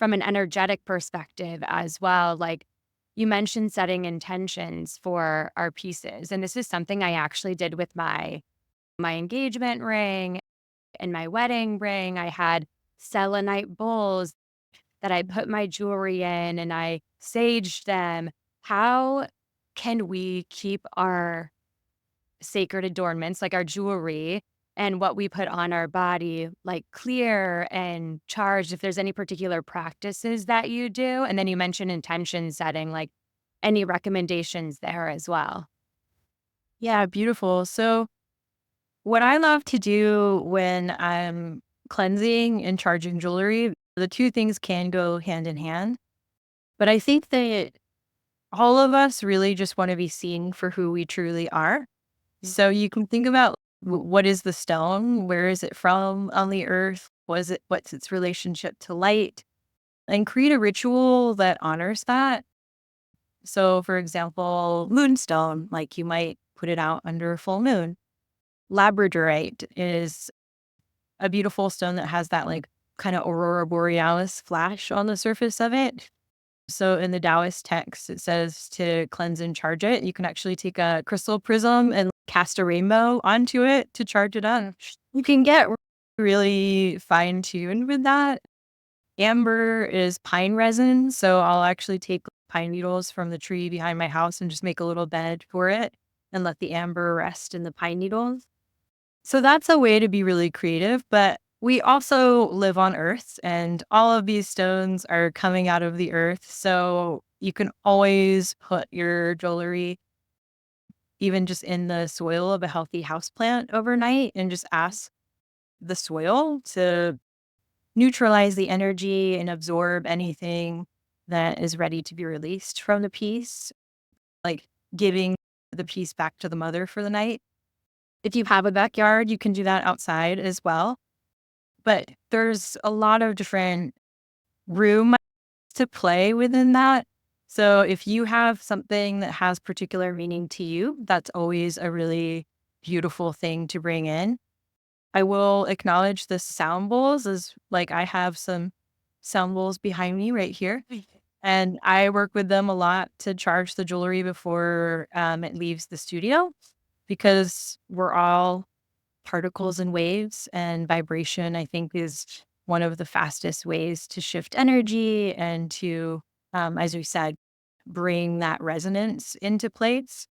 from an energetic perspective as well, like you mentioned setting intentions for our pieces. And this is something I actually did with my engagement ring and my wedding ring. I had selenite bowls that I put my jewelry in and I saged them. How can we keep our sacred adornments, like our jewelry and what we put on our body, like clear and charged, if there's any particular practices that you do? And then you mentioned intention setting, like any recommendations there as well? Yeah, beautiful. So, what I love to do when I'm cleansing and charging jewelry, the two things can go hand in hand. But I think that all of us really just want to be seen for who we truly are. So, you can think about what is the stone? Where is it from on the earth? What's its relationship to light? And create a ritual that honors that. So, for example, moonstone, like you might put it out under a full moon. Labradorite is a beautiful stone that has that like kind of aurora borealis flash on the surface of it. So in the Taoist text, it says to cleanse and charge it. You can actually take a crystal prism and cast a rainbow onto it to charge it up. You can get really fine tuned with that. Amber is pine resin. So I'll actually take pine needles from the tree behind my house and just make a little bed for it and let the amber rest in the pine needles. So that's a way to be really creative, but we also live on Earth and all of these stones are coming out of the earth. So you can always put your jewelry even just in the soil of a healthy houseplant overnight and just ask the soil to neutralize the energy and absorb anything that is ready to be released from the piece, like giving the piece back to the mother for the night. If you have a backyard, you can do that outside as well. But there's a lot of different room to play within that. So if you have something that has particular meaning to you, that's always a really beautiful thing to bring in. I will acknowledge the sound bowls as like I have some sound bowls behind me right here. And I work with them a lot to charge the jewelry before it leaves the studio because we're all particles and waves, and vibration, I think, is one of the fastest ways to shift energy and to, as we said, bring that resonance into place.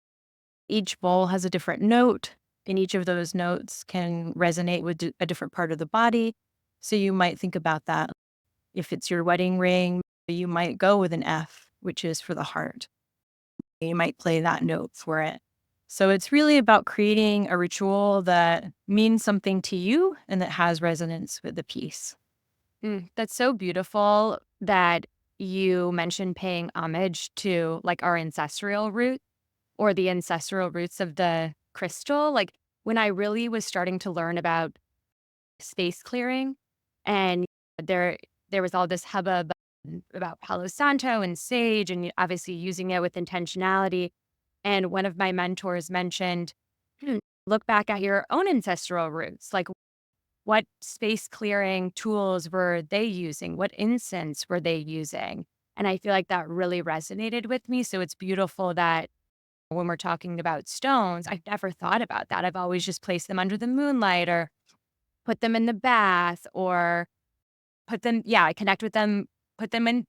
Each bowl has a different note, and each of those notes can resonate with a different part of the body. So you might think about that. If it's your wedding ring, you might go with an F, which is for the heart. You might play that note for it. So it's really about creating a ritual that means something to you and that has resonance with the piece. That's so beautiful that you mentioned paying homage to like our ancestral root or the ancestral roots of the crystal. Like when I really was starting to learn about space clearing and there there was all this hubbub about Palo Santo and sage and obviously using it with intentionality. And one of my mentors mentioned, look back at your own ancestral roots. Like what space clearing tools were they using? What incense were they using? And I feel like that really resonated with me. So it's beautiful that when we're talking about stones, I've never thought about that. I've always just placed them under the moonlight or put them in the bath or put them, yeah, I connect with them, put them in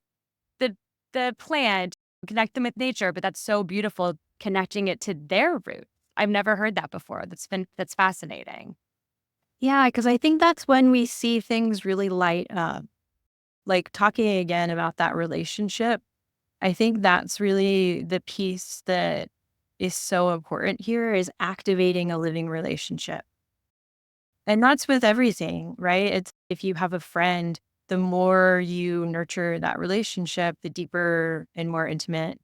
the plant, connect them with nature. But that's so beautiful connecting it to their roots. I've never heard that before. That's fascinating. Yeah, because I think that's when we see things really light up. Like talking again about that relationship, I think that's really the piece that is so important here is activating a living relationship. And that's with everything, right? It's if you have a friend, the more you nurture that relationship, the deeper and more intimate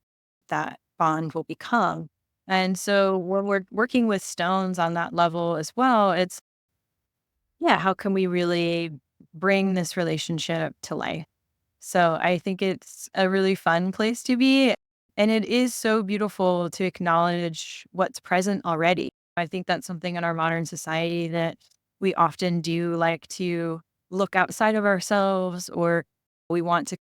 that bond will become. And so when we're working with stones on that level as well, it's, yeah, how can we really bring this relationship to life? So I think it's a really fun place to be. And it is so beautiful to acknowledge what's present already. I think that's something in our modern society that we often do like to look outside of ourselves or we want to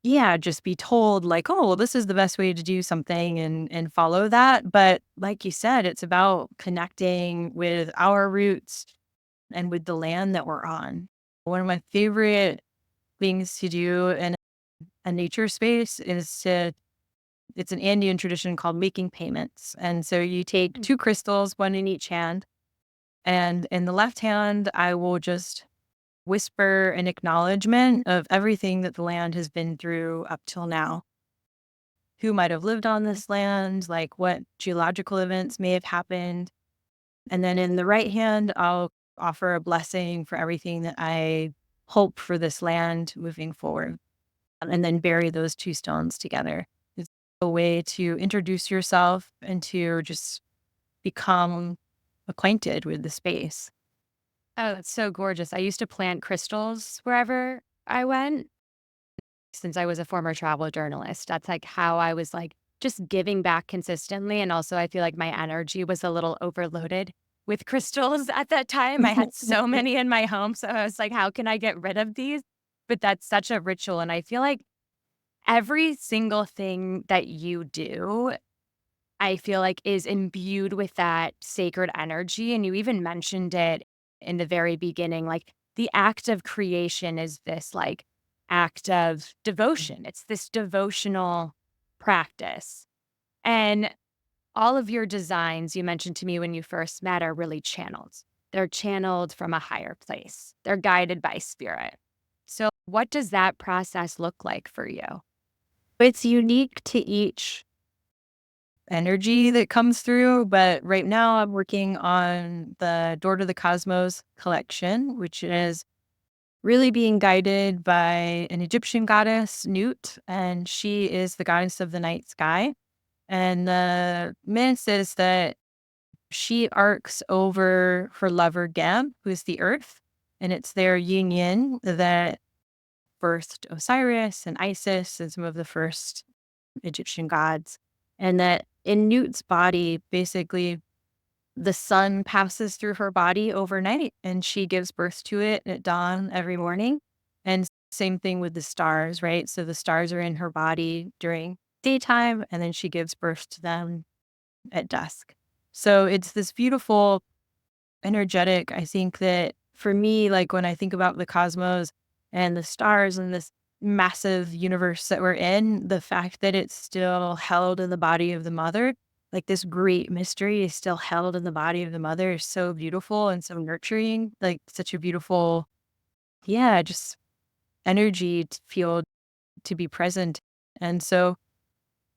yeah, just be told like, oh, well, this is the best way to do something and follow that. But like you said, it's about connecting with our roots and with the land that we're on. One of my favorite things to do in a nature space is to it's an Andean tradition called making payments. And so you take Mm. two crystals, one in each hand, and in the left hand, I will just whisper an acknowledgement of everything that the land has been through up till now. Who might have lived on this land, like what geological events may have happened. And then in the right hand, I'll offer a blessing for everything that I hope for this land moving forward. And then bury those two stones together. It's a way to introduce yourself and to just become acquainted with the space. Oh, that's so gorgeous. I used to plant crystals wherever I went since I was a former travel journalist. That's like how I was like just giving back consistently. And also, I feel like my energy was a little overloaded with crystals at that time. I had so many in my home. So I was like, how can I get rid of these? But that's such a ritual. And I feel like every single thing that you do, I feel like is imbued with that sacred energy. And you even mentioned it in the very beginning, like the act of creation is this like act of devotion. It's this devotional practice. And all of your designs you mentioned to me when you first met are really channeled. They're channeled from a higher place. They're guided by spirit. So what does that process look like for you? It's unique to each energy that comes through, but right now I'm working on the Door to the Cosmos collection, which is really being guided by an Egyptian goddess, Nut, and she is the goddess of the night sky. And the myth is that she arcs over her lover Geb, who is the earth, and it's their union that birthed Osiris and Isis and some of the first Egyptian gods. And that in Newt's body, basically, the sun passes through her body overnight and she gives birth to it at dawn every morning. And same thing with the stars, right? So the stars are in her body during daytime and then she gives birth to them at dusk. So it's this beautiful energetic. I think that for me, like when I think about the cosmos and the stars and this massive universe that we're in, the fact that it's still held in the body of the mother, like this great mystery is still held in the body of the mother is so beautiful and so nurturing, like such a beautiful, yeah, just energy to feel to be present. And so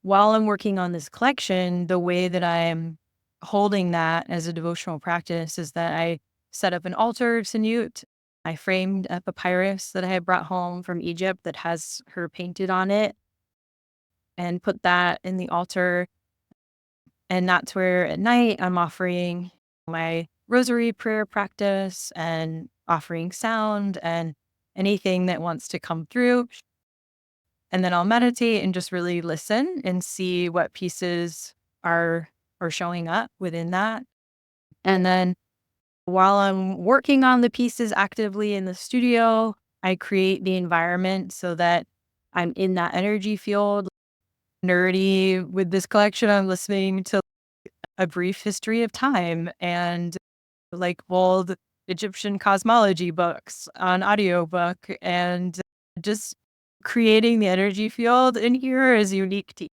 while I'm working on this collection, the way that I'm holding that as a devotional practice is that I set up an altar to Newt. I framed a papyrus that I had brought home from Egypt that has her painted on it and put that in the altar. And that's where at night I'm offering my rosary prayer practice and offering sound and anything that wants to come through. And then I'll meditate and just really listen and see what pieces are are showing up within that. And then while I'm working on the pieces actively in the studio, I create the environment so that I'm in that energy field. Nerdy with this collection, I'm listening to A Brief History of Time and like old Egyptian cosmology books on audiobook and just creating the energy field in here is unique to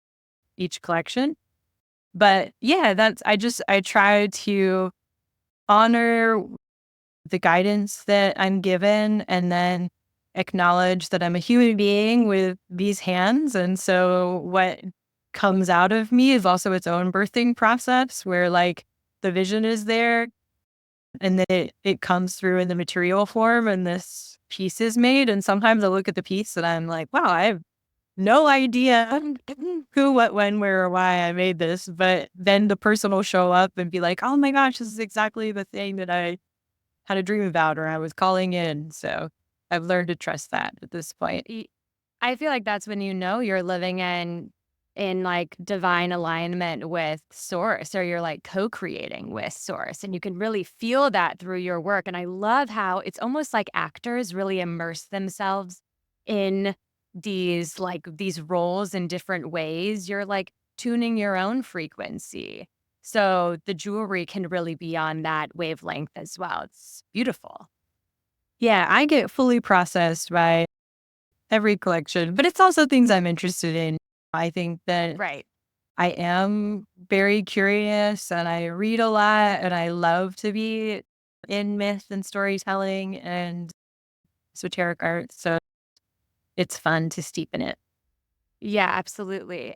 each collection. But yeah, I try to honor the guidance that I'm given and then acknowledge that I'm a human being with these hands. And so what comes out of me is also its own birthing process where like the vision is there and then it comes through in the material form and this piece is made. And sometimes I look at the piece and I'm like, wow, I have no idea who, what, when, where, or why I made this. But then the person will show up and be like, oh my gosh, this is exactly the thing that I had a dream about or I was calling in. So I've learned to trust that at this point. Y- I feel like that's when you know you're living in like divine alignment with source or you're like co-creating with source and you can really feel that through your work and I love how it's almost like actors really immerse themselves in these roles in different ways, you're like tuning your own frequency. So the jewelry can really be on that wavelength as well. It's beautiful. Yeah, I get fully processed by every collection, but it's also things I'm interested in. I think that Right. I am very curious and I read a lot and I love to be in myth and storytelling and esoteric art. So it's fun to steep in it. Yeah, absolutely.